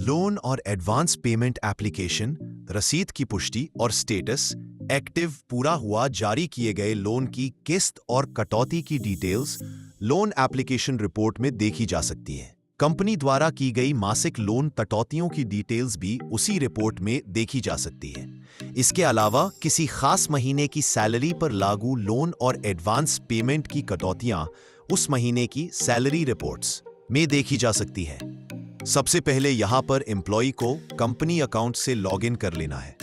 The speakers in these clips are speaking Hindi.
लोन और एडवांस पेमेंट एप्लीकेशन, रसीद की पुष्टि और स्टेटस, एक्टिव, पूरा हुआ, जारी किए गए लोन की किस्त और कटौती की डिटेल्स लोन एप्लीकेशन रिपोर्ट में देखी जा सकती हैं। कंपनी द्वारा की गई मासिक लोन कटौतियों की डिटेल्स भी उसी रिपोर्ट में देखी जा सकती है। इसके अलावा किसी खास महीने की सैलरी पर लागू लोन और एडवांस पेमेंट की कटौतियां उस महीने की सैलरी रिपोर्ट्स में देखी जा सकती हैं। सबसे पहले यहां पर एम्प्लॉय को कंपनी अकाउंट से लॉगिन कर लेना है।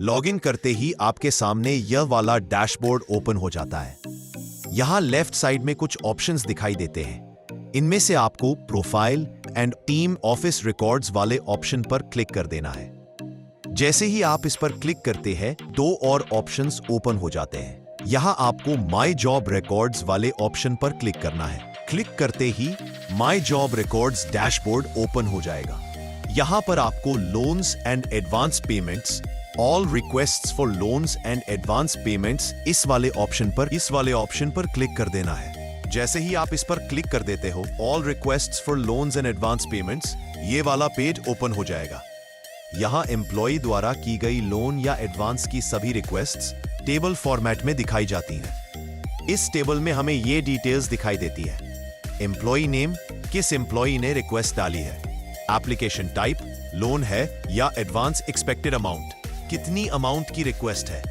लॉगिन करते ही आपके सामने यह वाला डैशबोर्ड ओपन हो जाता है। यहां लेफ्ट साइड में कुछ ऑप्शंस दिखाई देते हैं। इनमें से आपको profile and team office records वाले ऑप्शन पर क्लिक कर देना है। जैसे ही आप इस पर क्लिक करते हैं, दो और ऑप्शंस ओपन हो जाते हैं। यहां आपको माई जॉब रिकॉर्ड्स वाले ऑप्शन पर क्लिक करना है। क्लिक करते ही my job records dashboard open हो जाएगा। यहां पर आपको loans and advance payments, all requests for loans and advance payments इस वाले ऑप्शन पर क्लिक कर देना है। जैसे ही आप इस पर क्लिक कर देते हो, all requests for loans and advance payments, ये वाला पेज ओपन हो जाएगा। यहां एम्प्लॉय द्वारा की गई लोन या एडवांस की सभी रिक्वेस्ट्स टेबल फॉर्मेट में दिखाई जाती हैं। इस टेबल में हमें ये डिटेल्स दिखाई देती है। एम्प्लॉय नेम, किस एम्प्लॉय ने रिक्वेस्ट डाली है, एप्लीकेशन टाइप, लोन है या एडवांस, एक्सपेक्टेड अमाउंट, कितनी अमाउंट की रिक्वेस्ट है,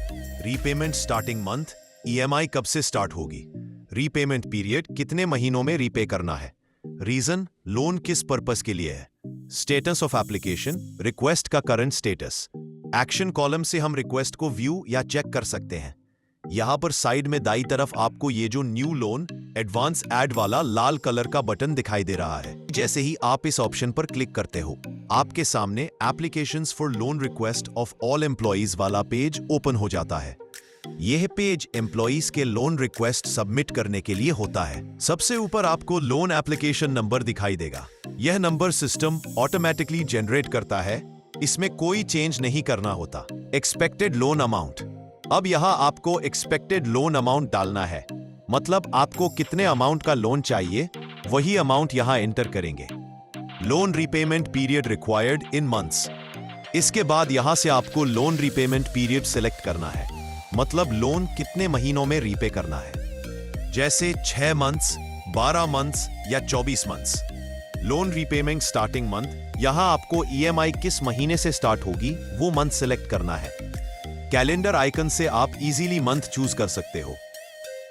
रीपेमेंट स्टार्टिंग मंथ, ईएमआई कब से स्टार्ट होगी, रीपेमेंट पीरियड, कितने महीनों में रीपे करना है, रीजन, लोन किस पर्पस के लिए है, स्टेटस ऑफ एप्लीकेशन, रिक्वेस्ट का करंट स्टेटस। एक्शन कॉलम से हम रिक्वेस्ट को व्यू या चेक कर सकते हैं। यहां पर साइड में दाईं तरफ आपको ये जो न्यू लोन एडवांस ऐड वाला लाल कलर का बटन दिखाई दे रहा है। जैसे ही आप इस ऑप्शन पर क्लिक करते हो, आपके सामने applications for loan request of all employees वाला पेज ओपन हो जाता है। यह पेज एम्प्लॉइज के लोन रिक्वेस्ट सबमिट करने के लिए होता है। सबसे ऊपर आपको लोन एप्लीकेशन नंबर दिखाई देगा। यह नंबर सिस्टम ऑटोमेटिकली जनरेट करता है, इसमें कोई चेंज नहीं करना होता। एक्सपेक्टेड लोन अमाउंट, अब यहां आपको एक्सपेक्टेड लोन अमाउंट डालना है, मतलब आपको कितने अमाउंट का लोन चाहिए वही अमाउंट यहां एंटर करेंगे। Loan repayment period required in months, इसके बाद यहां से आपको लोन रीपेमेंट पीरियड सिलेक्ट करना है, मतलब लोन कितने महीनों में रीपे करना है, जैसे 6 मंथ्स, 12 मंथ्स या 24 months. Loan repayment starting month, यहां आपको ईएमआई किस महीने से स्टार्ट होगी वो मंथ सिलेक्ट करना है। कैलेंडर आइकन से आप इजीली मंथ चूज कर सकते हो।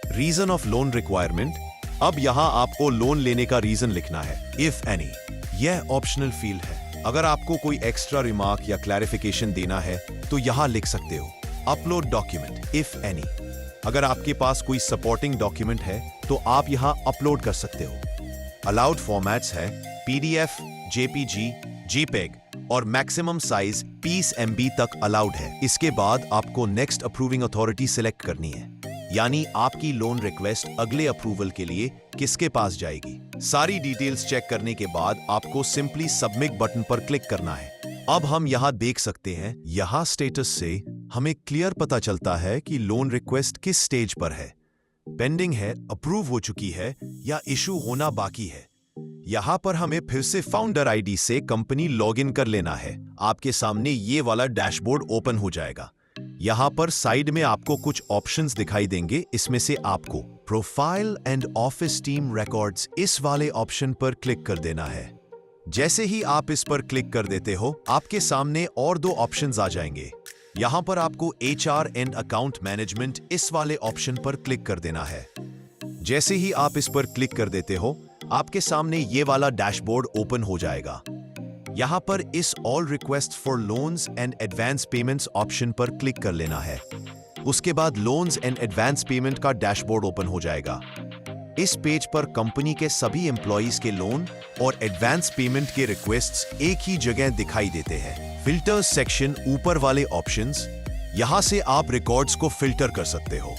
रीजन ऑफ लोन रिक्वायरमेंट, अब यहां आपको लोन लेने का रीजन लिखना है, इफ एनी। यह ऑप्शनल फील्ड है, अगर आपको कोई एक्स्ट्रा रिमार्क या क्लैरिफिकेशन देना है तो यहां लिख सकते हो। अपलोड डॉक्यूमेंट, इफ एनी, अगर आपके पास कोई सपोर्टिंग डॉक्यूमेंट है तो आप यहां अपलोड कर सकते हो। अलाउड फॉर्मेट्स है पीडीएफ, जेपीजी, जेपेग और मैक्सिमम साइज 20 MB तक अलाउड है। इसके बाद आपको नेक्स्ट अप्रूविंग अथॉरिटी सिलेक्ट करनी है, यानी आपकी लोन रिक्वेस्ट अगले अप्रूवल के लिए किसके पास जाएगी। सारी डिटेल्स चेक करने के बाद आपको सिंपली सबमिट बटन पर क्लिक करना है। अब हम यहां देख सकते हैं, यहां स्टेटस से हमें क्लियर पता चलता है कि लोन रिक्वेस्ट किस स्टेज पर है, पेंडिंग है, अप्रूव हो चुकी है या इशू होना बाकी है। यहां पर हमें फिर से फाउंडर आईडी से कंपनी लॉगिन कर लेना है। आपके सामने ये वाला डैशबोर्ड ओपन हो जाएगा। यहां पर साइड में आपको कुछ ऑप्शंस दिखाई देंगे, इसमें से आपको profile and office team records इस वाले ऑप्शन पर क्लिक कर देना है। जैसे ही आप इस पर क्लिक कर देते हो, आपके सामने और दो ऑप्शंस आ जाएंगे। यहां पर आपको HR एंड अकाउंट मैनेजमेंट इस वाले ऑप्शन पर क्लिक कर देना है। जैसे ही आप इस पर क्लिक कर देते हो, आपके सामने ये वाला डैशबोर्ड ओपन हो जाएगा। यहां पर इस all request for loans and advance payments option पर क्लिक कर लेना है। उसके बाद लोन्स एंड एडवांस पेमेंट का डैशबोर्ड ओपन हो जाएगा। इस पेज पर कंपनी के सभी एम्प्लॉइज के लोन और एडवांस पेमेंट के रिक्वेस्ट्स एक ही जगह दिखाई देते हैं। फिल्टर्स सेक्शन, ऊपर वाले ऑप्शंस, यहां से आप रिकॉर्ड्स को फिल्टर कर सकते हो।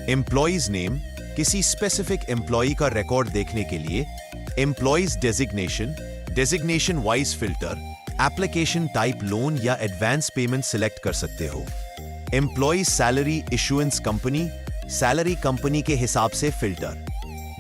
एम्प्लॉइज नेम, किसी स्पेसिफिक एम्प्लॉय का रिकॉर्ड देखने के लिए employees designation, designation wise filter, application type loan या एडवांस पेमेंट सिलेक्ट कर सकते हो। Employee salary issuance company, salary company के हिसाब से फिल्टर।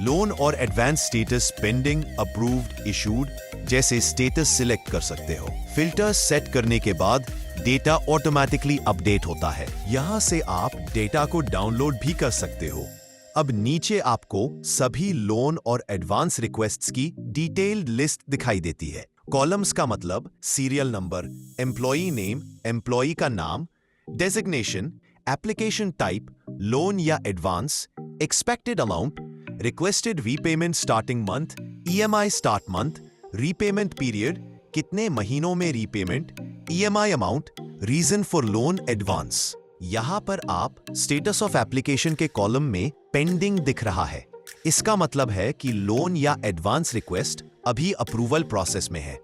लोन और advance status pending, approved, issued, जैसे स्टेटस सिलेक्ट कर सकते हो। फिल्टर सेट करने के बाद डेटा ऑटोमेटिकली अपडेट होता है। यहाँ से आप डेटा को डाउनलोड भी कर सकते हो। अब नीचे आपको सभी लोन और एडवांस रिक्वेस्ट्स की डिटेल्ड लिस्ट दिखाई देती है। कॉलम्स का मतलब serial number, employee name, employee का नाम, डेजिग्नेशन, एप्लीकेशन टाइप, लोन या advance, expected amount, requested repayment starting month, EMI start month, repayment period, कितने महीनों में repayment, EMI amount, reason for loan advance. यहां पर आप स्टेटस ऑफ एप्लीकेशन के कॉलम में पेंडिंग दिख रहा है। इसका मतलब है कि लोन या एडवांस रिक्वेस्ट अभी अप्रूवल प्रोसेस में है।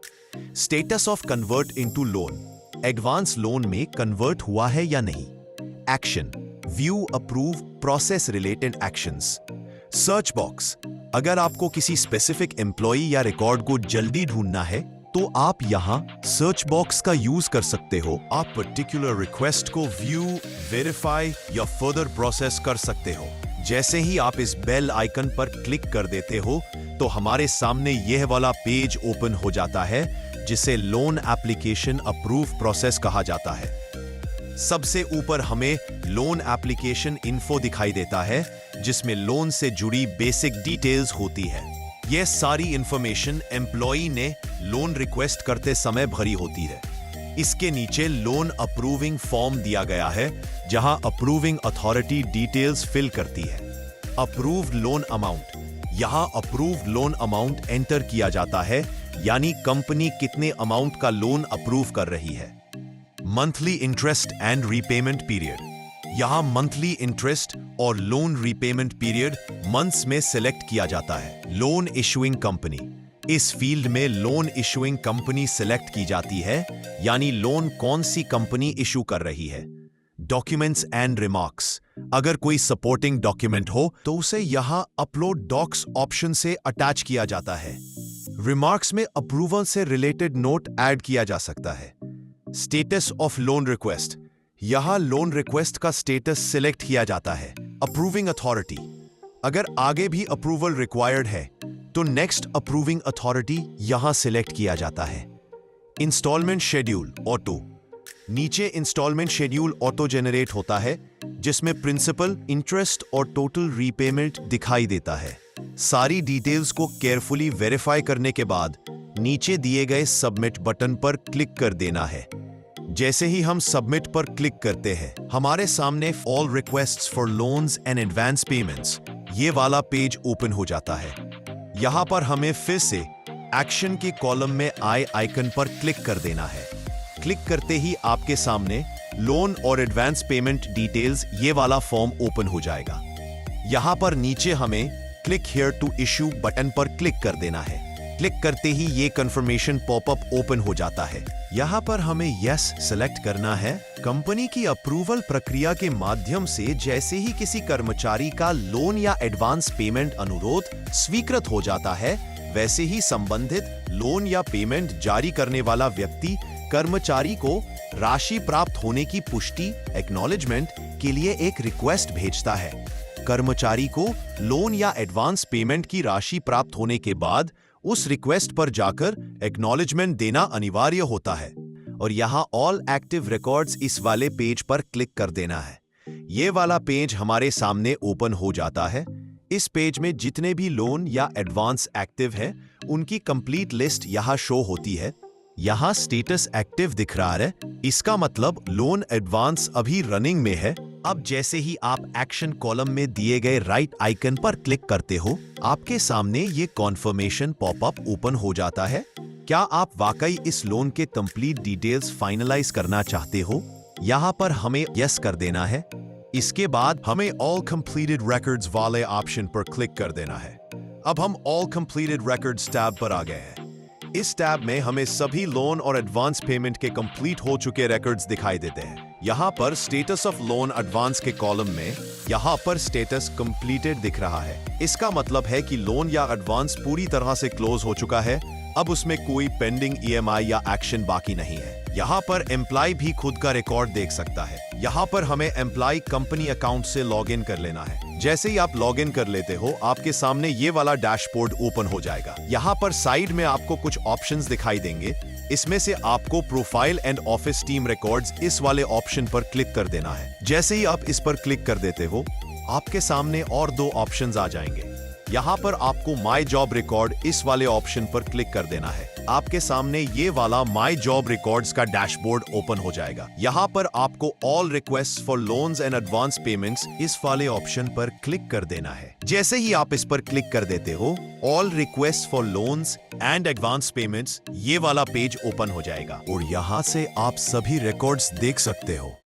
Status of convert into loan, advance loan में कन्वर्ट हुआ है या नहीं। Action, view approve process related actions. Search box, अगर आपको किसी स्पेसिफिक एम्प्लॉई या रिकॉर्ड को जल्दी ढूंढना है तो आप यहां सर्च बॉक्स का यूज कर सकते हो। आप पर्टिकुलर रिक्वेस्ट को व्यू, वेरीफाई या फर्दर प्रोसेस कर सकते हो। जैसे ही आप इस बेल आइकन पर क्लिक कर देते हो तो हमारे सामने यह वाला पेज ओपन हो जाता है जिसे लोन एप्लीकेशन अप्रूव प्रोसेस कहा जाता है। सबसे ऊपर हमें लोन एप्लीकेशन इन्फो दिखाई देता है जिसमें लोन से जुड़ी बेसिक डिटेल्स होती है। यह सारी इंफॉर्मेशन एम्प्लॉई ने लोन रिक्वेस्ट करते समय भरी होती है। इसके नीचे लोन अप्रूविंग फॉर्म दिया गया है जहां अप्रूविंग अथॉरिटी डिटेल्स फिल करती है। अप्रूव्ड लोन अमाउंट, यहां अप्रूव्ड लोन अमाउंट एंटर किया जाता है, यानी कंपनी कितने अमाउंट का लोन अप्रूव कर रही है। Monthly interest and repayment period, यहां मंथली इंटरेस्ट और लोन रीपेमेंट पीरियड मंथ्स में सिलेक्ट किया जाता है। लोन इशुइंग कंपनी, इस फील्ड में लोन इशुइंग कंपनी सिलेक्ट की जाती है, यानी लोन कौन सी कंपनी इशू कर रही है। डॉक्यूमेंट्स एंड रिमार्क्स, अगर कोई सपोर्टिंग डॉक्यूमेंट हो तो उसे यहां अपलोड डॉक्स ऑप्शन से अटैच किया जाता है। रिमार्क्स में अप्रूवल से रिलेटेड नोट ऐड किया जा सकता है। स्टेटस ऑफ लोन रिक्वेस्ट, यहां लोन रिक्वेस्ट का स्टेटस सिलेक्ट किया जाता है। अप्रूविंग अथॉरिटी, अगर आगे भी अप्रूवल रिक्वायर्ड है तो नेक्स्ट अप्रूविंग अथॉरिटी यहां सिलेक्ट किया जाता है। इंस्टॉलमेंट शेड्यूल ऑटो, नीचे इंस्टॉलमेंट शेड्यूल ऑटो जेनरेट होता है जिसमें प्रिंसिपल, इंटरेस्ट और टोटल रीपेमेंट दिखाई देता है। सारी डिटेल्स को केयरफुली वेरीफाई करने के बाद नीचे दिए गए सबमिट बटन पर क्लिक कर देना है। जैसे ही हम सबमिट पर क्लिक करते हैं हमारे सामने all requests for loans and advance payments ये वाला पेज ओपन हो जाता है। यहां पर हमें फिर से एक्शन के कॉलम में आई आइकन पर क्लिक कर देना है। क्लिक करते ही आपके सामने लोन और एडवांस पेमेंट डिटेल्स ये वाला फॉर्म ओपन हो जाएगा। यहां पर नीचे हमें click here to issue button पर क्लिक कर देना है। क्लिक करते ही ये कंफर्मेशन पॉपअप ओपन हो जाता है। यहां पर हमें यस सेलेक्ट करना है। कंपनी की अप्रूवल प्रक्रिया के माध्यम से जैसे ही किसी कर्मचारी का लोन या एडवांस पेमेंट अनुरोध स्वीकृत हो जाता है, वैसे ही संबंधित लोन या पेमेंट जारी करने वाला व्यक्ति कर्मचारी को राशि प्राप्त होने की पुष्टि एक्नॉलेजमेंट के लिए एक रिक्वेस्ट भेजता है। कर्मचारी को लोन या एडवांस पेमेंट की राशि प्राप्त होने के बाद उस रिक्वेस्ट पर जाकर एक्नॉलेजमेंट देना अनिवार्य होता है और यहां ऑल एक्टिव रिकॉर्ड्स इस वाले पेज पर क्लिक कर देना है। ये वाला पेज हमारे सामने ओपन हो जाता है। इस पेज में जितने भी लोन या एडवांस एक्टिव है उनकी कंप्लीट लिस्ट यहां शो होती है। यहां स्टेटस एक्टिव दिख रहा है, इसका मतलब लोन एडवांस अभी रनिंग में है। अब जैसे ही आप एक्शन कॉलम में दिए गए राइट आइकन पर क्लिक करते हो आपके सामने ये कॉन्फर्मेशन पॉपअप ओपन हो जाता है। क्या आप वाकई इस लोन के कंप्लीट डिटेल्स फाइनलाइज करना चाहते हो? यहां पर हमें यस कर देना है। इसके बाद हमें ऑल कंप्लीटेड रिकॉर्ड्स वाले ऑप्शन पर क्लिक कर देना है। अब हम ऑल कंप्लीटेड रिकॉर्ड्स टैब पर आ गए हैं। इस टैब में हमें सभी लोन और एडवांस पेमेंट के कंप्लीट हो चुके रिकॉर्ड्स दिखाई देते हैं। यहाँ पर स्टेटस ऑफ लोन एडवांस के कॉलम में यहाँ पर स्टेटस कंप्लीटेड दिख रहा है। इसका मतलब है कि लोन या एडवांस पूरी तरह से क्लोज हो चुका है। अब उसमें कोई पेंडिंग ईएमआई या एक्शन बाकी नहीं है। यहाँ पर एम्प्लॉय भी खुद का रिकॉर्ड देख सकता है। यहाँ पर हमें एम्प्लॉय कंपनी अकाउंट से लॉग इन कर लेना है। जैसे ही आप लॉग इन कर लेते हो, आपके सामने ये वाला डैशबोर्ड ओपन हो जाएगा। यहाँ पर साइड में आपको कुछ ऑप्शंस दिखाई देंगे। इसमें से आपको profile and office team records इस वाले ऑप्शन पर क्लिक कर देना है। जैसे ही आप इस पर क्लिक कर देते हो, आपके सामने और दो ऑप्शंस आ जाएंगे। यहाँ पर आपको माई जॉब रिकॉर्ड इस वाले ऑप्शन पर क्लिक कर देना है। आपके सामने ये वाला माई जॉब रिकॉर्ड्स का डैशबोर्ड ओपन हो जाएगा। यहाँ पर आपको all request for loans and advance payments इस वाले ऑप्शन पर क्लिक कर देना है। जैसे ही आप इस पर क्लिक कर देते हो, all request for loans and advance payments ये वाला पेज ओपन हो जाएगा और यहाँ से आप सभी रिकॉर्ड्स देख सकते हो।